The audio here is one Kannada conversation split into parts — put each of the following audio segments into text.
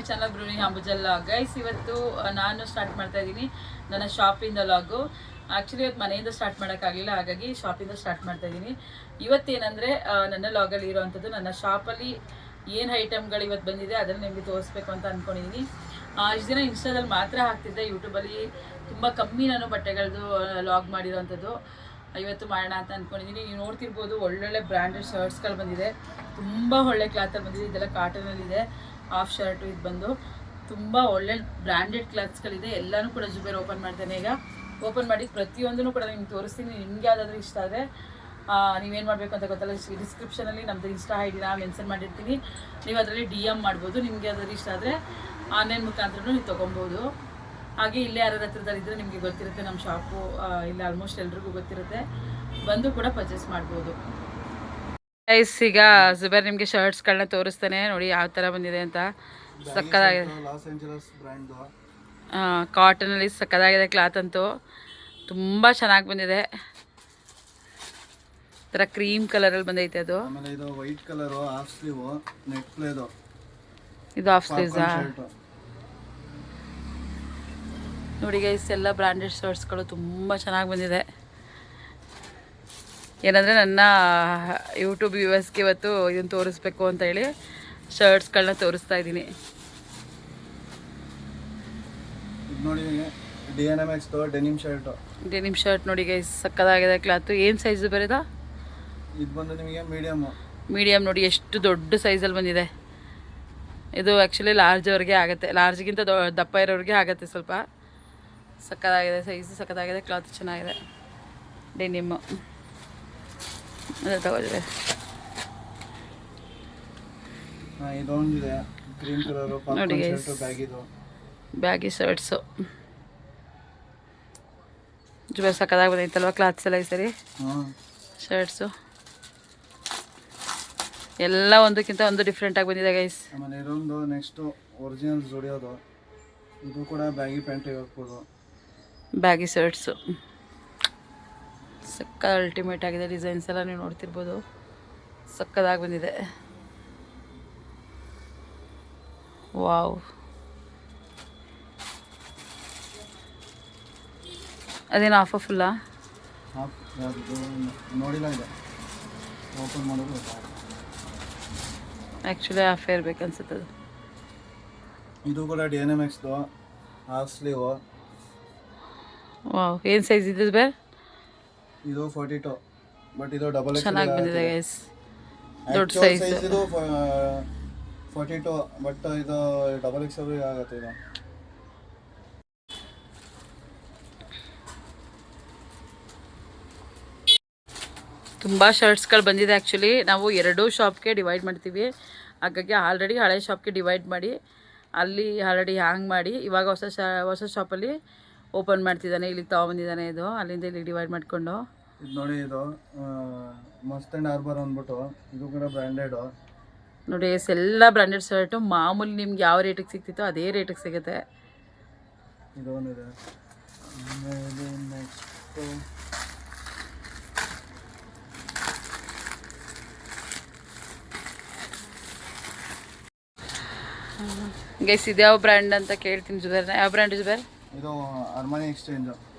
Channel Brunei ಅಂಬುಜಲ್ಲ guys. ಇವತ್ತು ನಾನು ಸ್ಟಾರ್ಟ್ ಮಾಡ್ತಾ ಇದ್ದೀನಿ ನನ್ನ ಶಾಪಿಂದ ಲಾಗು. ಆ್ಯಕ್ಚುಲಿ ಇವತ್ತು ಮನೆಯಿಂದ ಸ್ಟಾರ್ಟ್ ಮಾಡೋಕ್ಕಾಗಲಿಲ್ಲ, ಹಾಗಾಗಿ ಶಾಪಿಂದ ಸ್ಟಾರ್ಟ್ ಮಾಡ್ತಾ ಇದ್ದೀನಿ. ಇವತ್ತೇನೆಂದರೆ ನನ್ನ ಲಾಗಲ್ಲಿ ಇರೋವಂಥದ್ದು ನನ್ನ ಶಾಪಲ್ಲಿ ಏನು ಐಟಮ್ಗಳು ಇವತ್ತು ಬಂದಿದೆ ಅದನ್ನು ನಿಮಗೆ ತೋರಿಸ್ಬೇಕು ಅಂತ ಅಂದ್ಕೊಂಡಿದ್ದೀನಿ. ಇಷ್ಟು ದಿನ ಇನ್ಸ್ಟಾದಲ್ಲಿ ಮಾತ್ರ ಹಾಕ್ತಿದ್ದೆ, ಯೂಟ್ಯೂಬಲ್ಲಿ ತುಂಬ ಕಮ್ಮಿ ನಾನು ಬಟ್ಟೆಗಳದ್ದು ಲಾಗ್ ಮಾಡಿರೋವಂಥದ್ದು. ಇವತ್ತು ಮಾಡೋಣ ಅಂತ ಅಂದ್ಕೊಂಡಿದ್ದೀನಿ. ನೀವು ನೋಡ್ತಿರ್ಬೋದು ಒಳ್ಳೊಳ್ಳೆ ಬ್ರ್ಯಾಂಡೆಡ್ ಶರ್ಟ್ಸ್ಗಳು ಬಂದಿದೆ, ತುಂಬ ಒಳ್ಳೆ ಕ್ಲಾತಲ್ಲಿ ಬಂದಿದೆ. ಇದೆಲ್ಲ ಕಾಟನಲ್ಲಿದೆ. ಹಾಫ್ ಶರ್ಟು ಇದು ಬಂದು ತುಂಬ ಒಳ್ಳೆ ಬ್ರ್ಯಾಂಡೆಡ್ ಕ್ಲಾತ್ಸ್ಗಳಿದೆ. ಎಲ್ಲನೂ ಕೂಡ ಜುಬೇರ್ ಓಪನ್ ಮಾಡ್ತೇನೆ. ಈಗ ಓಪನ್ ಮಾಡಿ ಪ್ರತಿಯೊಂದನ್ನು ಕೂಡ ನಿಮ್ಗೆ ತೋರಿಸ್ತೀನಿ. ನಿಮ್ಗೆ ಯಾವುದಾದ್ರೂ ಇಷ್ಟ ಆದರೆ ನೀವೇನು ಮಾಡಬೇಕು ಅಂತ ಗೊತ್ತಲ್ಲ, ಡಿಸ್ಕ್ರಿಪ್ಷನಲ್ಲಿ ನಮ್ಮದು ಇನ್ಸ್ಟಾ ಐಡಿನ ಮೆನ್ಷನ್ ಮಾಡಿರ್ತೀನಿ. ನೀವು ಅದರಲ್ಲಿ DM ಮಾಡ್ಬೋದು. ನಿಮಗೆ ಯಾವ್ದಾದ್ರು ಇಷ್ಟ ಆದರೆ ಆನ್ಲೈನ್ ಮುಖಾಂತರ ನೀವು ತೊಗೊಬೋದು. ಹಾಗೆ ಇಲ್ಲೇ ಯಾರ ಹತ್ರದಲ್ಲಿದ್ದರೆ ನಿಮಗೆ ಗೊತ್ತಿರುತ್ತೆ, ನಮ್ಮ ಶಾಪು ಇಲ್ಲಿ ಆಲ್ಮೋಸ್ಟ್ ಎಲ್ರಿಗೂ ಗೊತ್ತಿರುತ್ತೆ, ಬಂದು ಕೂಡ ಪರ್ಚೇಸ್ ಮಾಡ್ಬೋದು. ಗೈಸ್, ಈಗ ಜುಬೇರ್ ನಿಮಗೆ ಶರ್ಟ್ಸ್ಗಳನ್ನ ತೋರಿಸ್ತಾನೆ ನೋಡಿ ಯಾವ ಥರ ಬಂದಿದೆ ಅಂತ. ಸಕ್ಕದಾಗಿದೆ, ಕಾಟನಲ್ಲಿ ಸಕ್ಕದಾಗಿದೆ ಕ್ಲಾತ್ ಅಂತೂ, ತುಂಬ ಚೆನ್ನಾಗಿ ಬಂದಿದೆ. ಥರ ಕ್ರೀಮ್ ಕಲರಲ್ಲಿ ಬಂದೈತೆ ಅದು. ಇದು white colour half sleeve net play ಇದು ಹಾಫ್ ಸ್ಲೀವ್ಸಾ ನೋಡಿ ಗೈಸ್. ಎಲ್ಲ ಬ್ರ್ಯಾಂಡೆಡ್ ಶರ್ಟ್ಸ್ಗಳು ತುಂಬ ಚೆನ್ನಾಗಿ ಬಂದಿದೆ. ಏನಂದರೆ ನನ್ನ ಯೂಟ್ಯೂಬ್ ವ್ಯೂವರ್ಸ್ಗೆ ಇವತ್ತು ಇದನ್ನು ತೋರಿಸ್ಬೇಕು ಅಂತ ಹೇಳಿ ಶರ್ಟ್ಸ್ಗಳನ್ನ ತೋರಿಸ್ತಾ ಇದ್ದೀನಿ. ನೋಡಿ ಡೆನಿಮ್ ಶರ್ಟ್ ನೋಡಿ ಗೈಸ್, ಸಕ್ಕದಾಗಿದೆ ಕ್ಲಾತು. ಏನು ಸೈಜು ಬರೋದಾ? ಇದು ಬಂದು ನಿಮಗೆ ಮೀಡಿಯಮ್ ನೋಡಿ, ಎಷ್ಟು ದೊಡ್ಡ ಸೈಜಲ್ಲಿ ಬಂದಿದೆ. ಇದು ಆ್ಯಕ್ಚುಲಿ ಲಾರ್ಜ್ ಅವ್ರಿಗೆ ಆಗುತ್ತೆ, ಲಾರ್ಜ್ಗಿಂತ ದಪ್ಪ ಇರೋರಿಗೆ ಆಗುತ್ತೆ ಸ್ವಲ್ಪ. ಸಕ್ಕದಾಗಿದೆ ಸೈಜು, ಸಕ್ಕದಾಗಿದೆ ಕ್ಲಾತ್, ಚೆನ್ನಾಗಿದೆ. ಡೆನಿಮ್ಮು ಅದೇ ತಗೋದಿದೆ. ನೋಡಿ ಗೈಸ್, ಬ್ಯಾಗಿ ಶರ್ಟ್ಸು ಜುಬೇರ್ ಸಕ್ಕದಾಗಿ ಬಂದೈತಲ್ವ ಕ್ಲಾತ್ಸ್ ಎಲ್ಲ ಈ ಸರಿ. ಶರ್ಟ್ಸು ಎಲ್ಲ ಒಂದಕ್ಕಿಂತ ಒಂದು ಡಿಫ್ರೆಂಟಾಗಿ ಬಂದಿದೆ ಗೈಸ್. ನೆಕ್ಸ್ಟ್ ಒರಿಜಿನಲ್ ಜೋಡಿಯೋದು, ಇದು ಕೂಡ ಬ್ಯಾಗಿ ಪ್ಯಾಂಟಿಗೆ ಹಾಕ್ಬೋದು. ಬ್ಯಾಗಿ ಶರ್ಟ್ಸು ಸಕ್ಕ ಅಲ್ಟಿಮೇಟ್ ಆಗಿದೆ. ಡಿಸೈನ್ಸ್ ಎಲ್ಲ ನೀವು ನೋಡ್ತಿರ್ಬೋದು, ಸಕ್ಕದಾಗಿ ಬಂದಿದೆ. ವಾವ್, ಅದೇನು ಆಫ್ ಫುಲ್ಲಾ? ನೋಡಿಲ್ಲ, ಇದೆ ಓಪನ್ ಮಾಡೋದು. ಆ್ಯಕ್ಚುಲಿ ಹಾಫ್ ಇರ್ಬೇಕು ಅನ್ಸುತ್ತೆ ಅದು. ಇದು ಕೂಡ DNMXದು ಹಾಫ್ ಸ್ಲೀವ್. ವಾವ್, ಏನು ಸೈಜ್ ಇದೆ ಬೇರೆ? ಇದು 42, ಬಟ್ ಇದು ಡಬಲ್ ಎಕ್ಸ್ ಚೆನ್ನಾಗಿ ಬಂದಿದೆ ಗೈಸ್, ದೊಡ್ಡ ಸೈಜ್. ಇದು 42, ಬಟ್ ಇದು ಡಬಲ್ ಎಕ್ಸ್ ಆಗುತ್ತೆ. ಇದು ತುಂಬ ಶರ್ಟ್ಸ್ಗಳು ಬಂದಿದೆ. ಆ್ಯಕ್ಚುಲಿ ನಾವು ಎರಡೂ ಶಾಪ್ಗೆ ಡಿವೈಡ್ ಮಾಡ್ತೀವಿ, ಹಾಗಾಗಿ ಆಲ್ರೆಡಿ ಹಳೆ ಶಾಪ್ಗೆ ಡಿವೈಡ್ ಮಾಡಿ ಅಲ್ಲಿ ಆಲ್ರೆಡಿ ಹ್ಯಾಂಗ್ ಮಾಡಿ ಇವಾಗ ಹೊಸ ಶಾಪಲ್ಲಿ ಓಪನ್ ಮಾಡ್ತಿದ್ದಾನೆ. ಇಲ್ಲಿಗೆ ತೊಗೊಂಬಂದಿದ್ದಾನೆ. ಇದು ಅಲ್ಲಿಂದ ಇಲ್ಲಿಗೆ ಡಿವೈಡ್ ಮಾಡಿಕೊಂಡು ಇದು ನೋಡಿ. ಇದು ಮಸ್ತ್ ಆ್ಯಂಡ್ ಹಾರ್ಬರ್ ಅಂದ್ಬಿಟ್ಟು ಇದು ಕೂಡ ಬ್ರ್ಯಾಂಡೆಡು ನೋಡಿ. ಎಲ್ಲ ಬ್ರ್ಯಾಂಡೆಡ್ ಶರ್ಟು ಮಾಮೂಲಿ ನಿಮ್ಗೆ ಯಾವ ರೇಟಿಗೆ ಸಿಗ್ತಿತ್ತೋ ಅದೇ ರೇಟಿಗೆ ಸಿಗುತ್ತೆ. ಇದು ಒಂದಿದೆ. ನೆಕ್ಸ್ಟು ಗೈಸ್, ಇದು ಯಾವ ಬ್ರ್ಯಾಂಡ್ ಅಂತ ಕೇಳ್ತೀನಿ ಜುಬೇರ್ನ. ಯಾವ ಬ್ರ್ಯಾಂಡ್ ಜುಬೇರ್? ಇದು ಅರ್ಮಾನಿ ಎಕ್ಸ್ಚೇಂಜ್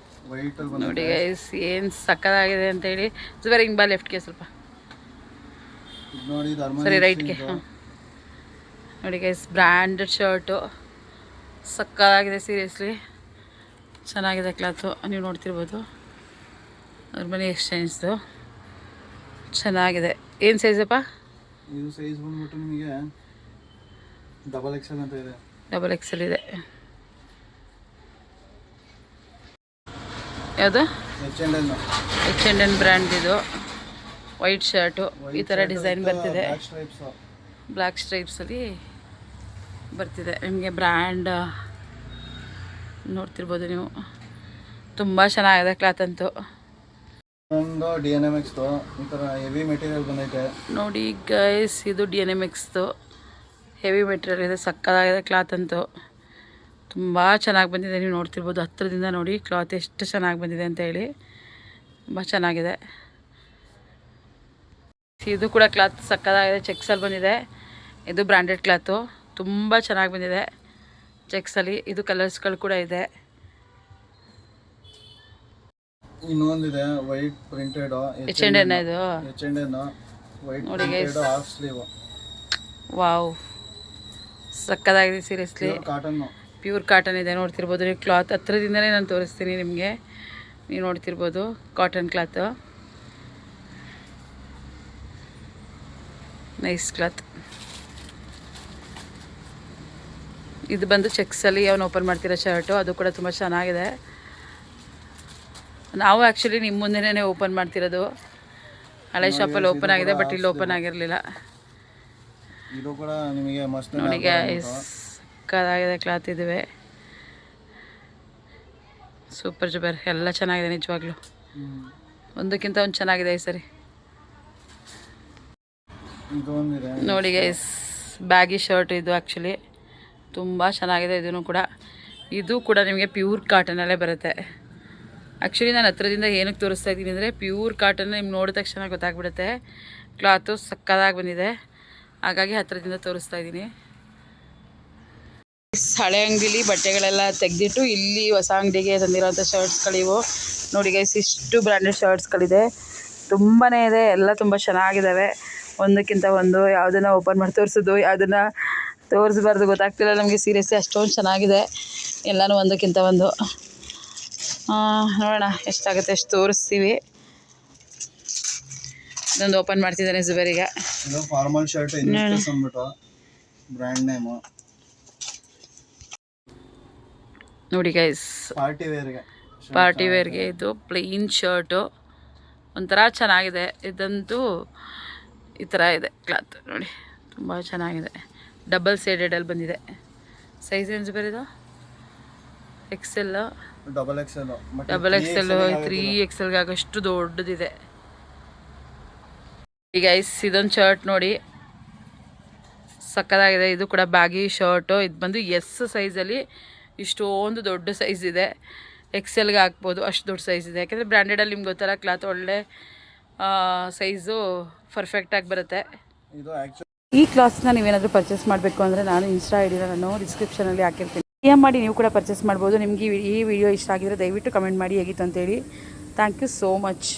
ವೈಟ್ ಅಲ್ಲಿ ನೋಡಿ ಗೈಸ್, ಏನು ಸಕ್ಕದಾಗಿದೆ ಅಂತ ಹೇಳಿ. ಜುಬೇರ್ ಹಿಂಗೆ ಬಾ ಲೆಫ್ಟ್ಗೆ ಸ್ವಲ್ಪ, ನೋಡಿ. ಇದು ಅರ್ಮಾನಿ, ಸರಿ ರೈಟ್ಗೆ. ಹಾಂ ನೋಡಿ ಗೈಸ್, ಬ್ರ್ಯಾಂಡೆಡ್ ಶರ್ಟು ಸಕ್ಕದಾಗಿದೆ. ಸೀರಿಯಸ್ಲಿ ಚೆನ್ನಾಗಿದೆ ಕ್ಲಾತು, ನೀವು ನೋಡ್ತಿರ್ಬೋದು. ಅರ್ಮಾನಿ ಎಕ್ಸ್ಚೇಂಜ್ದು ಚೆನ್ನಾಗಿದೆ. ಏನು ಸೈಜಪ್ಪ? ಇದು ಸೈಜ್ ಬಂದ್ಬಿಟ್ಟು ನಿಮಗೆ ಡಬಲ್ ಎಕ್ಸೆಲ್ ಅಂತ ಇದೆ. ಡಬಲ್ ಎಕ್ಸೆಲ್ ಇದೆ. ಯಾವುದು? H&M brand. ಇದು ವೈಟ್ ಶರ್ಟು, ಈ ಥರ ಡಿಸೈನ್ ಬರ್ತಿದೆ. ಬ್ಲ್ಯಾಕ್ ಸ್ಟ್ರೈಪ್ಸಲ್ಲಿ ಬರ್ತಿದೆ ನಿಮಗೆ. ಬ್ರ್ಯಾಂಡ್ ನೋಡ್ತಿರ್ಬೋದು ನೀವು, ತುಂಬ ಚೆನ್ನಾಗಿದೆ ಕ್ಲಾತ್ ಅಂತೂ. ಒಂದು DNMXದು ಈ ಥರ ಹೆವಿ ಮೆಟೀರಿಯಲ್ ಬಂದೈತೆ ನೋಡಿ ಗೈಸ್. ಇದು DNMXದು ಹೆವಿ ಮೆಟೀರಿಯಲ್ ಇದೆ, ಸಕ್ಕದಾಗಿದೆ ಕ್ಲಾತ್ ಅಂತೂ. ತುಂಬ ಚೆನ್ನಾಗಿ ಬಂದಿದೆ, ನೀವು ನೋಡ್ತಿರ್ಬೋದು ಹತ್ತಿರದಿಂದ ನೋಡಿ ಕ್ಲಾತ್ ಎಷ್ಟು ಚೆನ್ನಾಗಿ ಬಂದಿದೆ ಅಂತ ಹೇಳಿ. ತುಂಬ ಚೆನ್ನಾಗಿದೆ. ಇದು ಕೂಡ ಕ್ಲಾತ್ ಸಕ್ಕದಾಗಿದೆ, ಚೆಕ್ಸಲ್ಲಿ ಬಂದಿದೆ. ಇದು ಬ್ರ್ಯಾಂಡೆಡ್ ಕ್ಲಾತು, ತುಂಬ ಚೆನ್ನಾಗಿ ಬಂದಿದೆ. ಚೆಕ್ಸಲ್ಲಿ. ಇದು ಕಲರ್ಸ್ಗಳು ಕೂಡ ಇದೆ. ಇನ್ನೊಂದಿದೆ ವೈಟ್ ಪ್ರಿಂಟೆಡ್ H&M ಇದು H&M white printed half sleeve. Wow, ಸಕ್ಕದಾಗಿದೆ ಸೀರಿಯಸ್ಲಿ. ಕಾಟನ್ ಪ್ಯೂರ್ ಕಾಟನ್ ಇದೆ. ನೋಡ್ತಿರ್ಬೋದು ನೀವು, ಕ್ಲಾತ್ ಹತ್ರದಿಂದನೇ ನಾನು ತೋರಿಸ್ತೀನಿ ನಿಮಗೆ. ನೀವು ನೋಡ್ತಿರ್ಬೋದು ಕಾಟನ್ ಕ್ಲಾತು, ನೈಸ್ ಕ್ಲಾತ್. ಇದು ಬಂದು ಚೆಕ್ಸಲ್ಲಿ ಅವನು ಓಪನ್ ಮಾಡ್ತಿರೋ ಶರ್ಟು, ಅದು ಕೂಡ ತುಂಬ ಚೆನ್ನಾಗಿದೆ. ನಾವು ಆ್ಯಕ್ಚುಲಿ ನಿಮ್ಮ ಮುಂದೆನೇ ಓಪನ್ ಮಾಡ್ತಿರೋದು. ಹಳೆ ಶಾಪಲ್ಲಿ ಓಪನ್ ಆಗಿದೆ, ಬಟ್ ಇಲ್ಲಿ ಓಪನ್ ಆಗಿರಲಿಲ್ಲ. ಇದು ಕೂಡ ನಿಮಗೆ ಮಸ್ತ್ ನೋಡಿ ಗೈಸ್, ಸಕ್ಕದಾಗಿದೆ ಕ್ಲಾತ್ ಇದುವೆ. ಸೂಪರ್ ಜುಬರ್, ಎಲ್ಲ ಚೆನ್ನಾಗಿದೆ ನಿಜವಾಗ್ಲೂ. ಒಂದಕ್ಕಿಂತ ಒಂದು ಚೆನ್ನಾಗಿದೆ ಈ ಸರಿ. ನೋಡಿ ಗೈಸ್, ಬ್ಯಾಗಿ ಶರ್ಟ್ ಇದು ಆ್ಯಕ್ಚುಲಿ ತುಂಬ ಚೆನ್ನಾಗಿದೆ. ಇದು ಕೂಡ ನಿಮಗೆ ಪ್ಯೂರ್ ಕಾಟನಲ್ಲೇ ಬರುತ್ತೆ. ಆ್ಯಕ್ಚುಲಿ ನಾನು ಹತ್ರದಿಂದ ಏನಕ್ಕೆ ತೋರಿಸ್ತಾ ಇದ್ದೀನಿ ಅಂದರೆ, ಪ್ಯೂರ್ ಕಾಟನ್ ನಿಮ್ಗೆ ನೋಡಿದ ತಕ್ಷಣ ಗೊತ್ತಾಗ್ಬಿಡುತ್ತೆ. ಕ್ಲಾತು ಸಕ್ಕದಾಗಿ ಬಂದಿದೆ, ಹಾಗಾಗಿ ಹತ್ರದಿಂದ ತೋರಿಸ್ತಾ ಇದ್ದೀನಿ. ಹಳೆ ಅಂಗಡಿಲಿ ಬಟ್ಟೆಗಳೆಲ್ಲ ತೆಗೆದಿಟ್ಟು ಇಲ್ಲಿ ಹೊಸ ಅಂಗಡಿಗೆ ತಂದಿರೋಂಥ ಶರ್ಟ್ಸ್ಗಳಿವು. ನೋಡಿ ಗೈಸ್, ಇಷ್ಟು ಬ್ರ್ಯಾಂಡೆಡ್ ಶರ್ಟ್ಸ್ಗಳಿದೆ, ತುಂಬಾ ಇದೆ. ಎಲ್ಲ ತುಂಬ ಚೆನ್ನಾಗಿದ್ದಾವೆ, ಒಂದಕ್ಕಿಂತ ಒಂದು. ಯಾವುದನ್ನು ಓಪನ್ ಮಾಡಿ ತೋರಿಸೋದು, ಯಾವುದನ್ನು ತೋರಿಸ್ಬಾರ್ದು ಗೊತ್ತಾಗ್ತಿಲ್ಲ ನಮಗೆ. ಸೀರಿಯಸ್ಲಿ ಅಷ್ಟೊಂದು ಚೆನ್ನಾಗಿದೆ ಎಲ್ಲನೂ, ಒಂದಕ್ಕಿಂತ ಒಂದು. ನೋಡೋಣ ಎಷ್ಟಾಗುತ್ತೆ ಅಷ್ಟು ತೋರಿಸ್ತೀವಿ. ಇದೊಂದು ಓಪನ್ ಮಾಡ್ತಿದ್ದಾನೆ ಜುಬೇರಿಗೆ. ಫಾರ್ಮಲ್ ಶರ್ಟ್ ಅಂದ್ಬಿಟ್ಟು ಬ್ರ್ಯಾಂಡ್ ನೇಮ್. ನೋಡಿ ಗೈಸ್, ಪಾರ್ಟಿ ವೇರ್ಗೆ ಇದು ಪ್ಲೇನ್ ಶರ್ಟು, ಒಂಥರ ಚೆನ್ನಾಗಿದೆ. ಇದಂತೂ ಈ ಥರ ಇದೆ ಕ್ಲಾತ್, ನೋಡಿ ತುಂಬ ಚೆನ್ನಾಗಿದೆ. ಡಬಲ್ ಸೇಡೆಡಲ್ಲಿ ಬಂದಿದೆ. ಸೈಜ್ ಏನು ಜುಬೇರಿದು? XL, ಡಬಲ್ XL, 3XL ಆಗೋಷ್ಟು ದೊಡ್ಡದಿದೆ. ಈಗ ಇದೊಂದು ಶರ್ಟ್ ನೋಡಿ, ಸಕ್ಕದಾಗಿದೆ. ಇದು ಕೂಡ ಬ್ಯಾಗಿ ಶರ್ಟು. ಇದು ಬಂದು S ಸೈಜಲ್ಲಿ ಇಷ್ಟೊಂದು ದೊಡ್ಡ ಸೈಜ್ ಇದೆ. XLಗೆ ಹಾಕ್ಬೋದು, ಅಷ್ಟು ದೊಡ್ಡ ಸೈಜ್ ಇದೆ. ಯಾಕೆಂದರೆ ಬ್ರ್ಯಾಂಡೆಡಲ್ಲಿ ನಿಮ್ಗೆ ಗೊತ್ತಲ್ಲ, ಕ್ಲಾತ್ ಒಳ್ಳೆ ಸೈಜು ಪರ್ಫೆಕ್ಟಾಗಿ ಬರುತ್ತೆ. ಈ ಕ್ಲಾತ್ಸ್ನ ನೀವೇನಾದರೂ ಪರ್ಚೇಸ್ ಮಾಡಬೇಕು ಅಂದರೆ ನಾನು ಇನ್ಸ್ಟಾ ಐಡಿನ ನಾನು ಡಿಸ್ಕ್ರಿಪ್ಷನಲ್ಲಿ ಹಾಕಿರ್ತೀನಿ. DM ಮಾಡಿ ನೀವು ಕೂಡ ಪರ್ಚೇಸ್ ಮಾಡ್ಬೋದು. ನಿಮಗೆ ಈ ವಿಡಿಯೋ ಇಷ್ಟ ಆಗಿದ್ರೆ ದಯವಿಟ್ಟು ಕಮೆಂಟ್ ಮಾಡಿ ಹೇಗಿತ್ತು ಅಂತೇಳಿ. Thank you so much.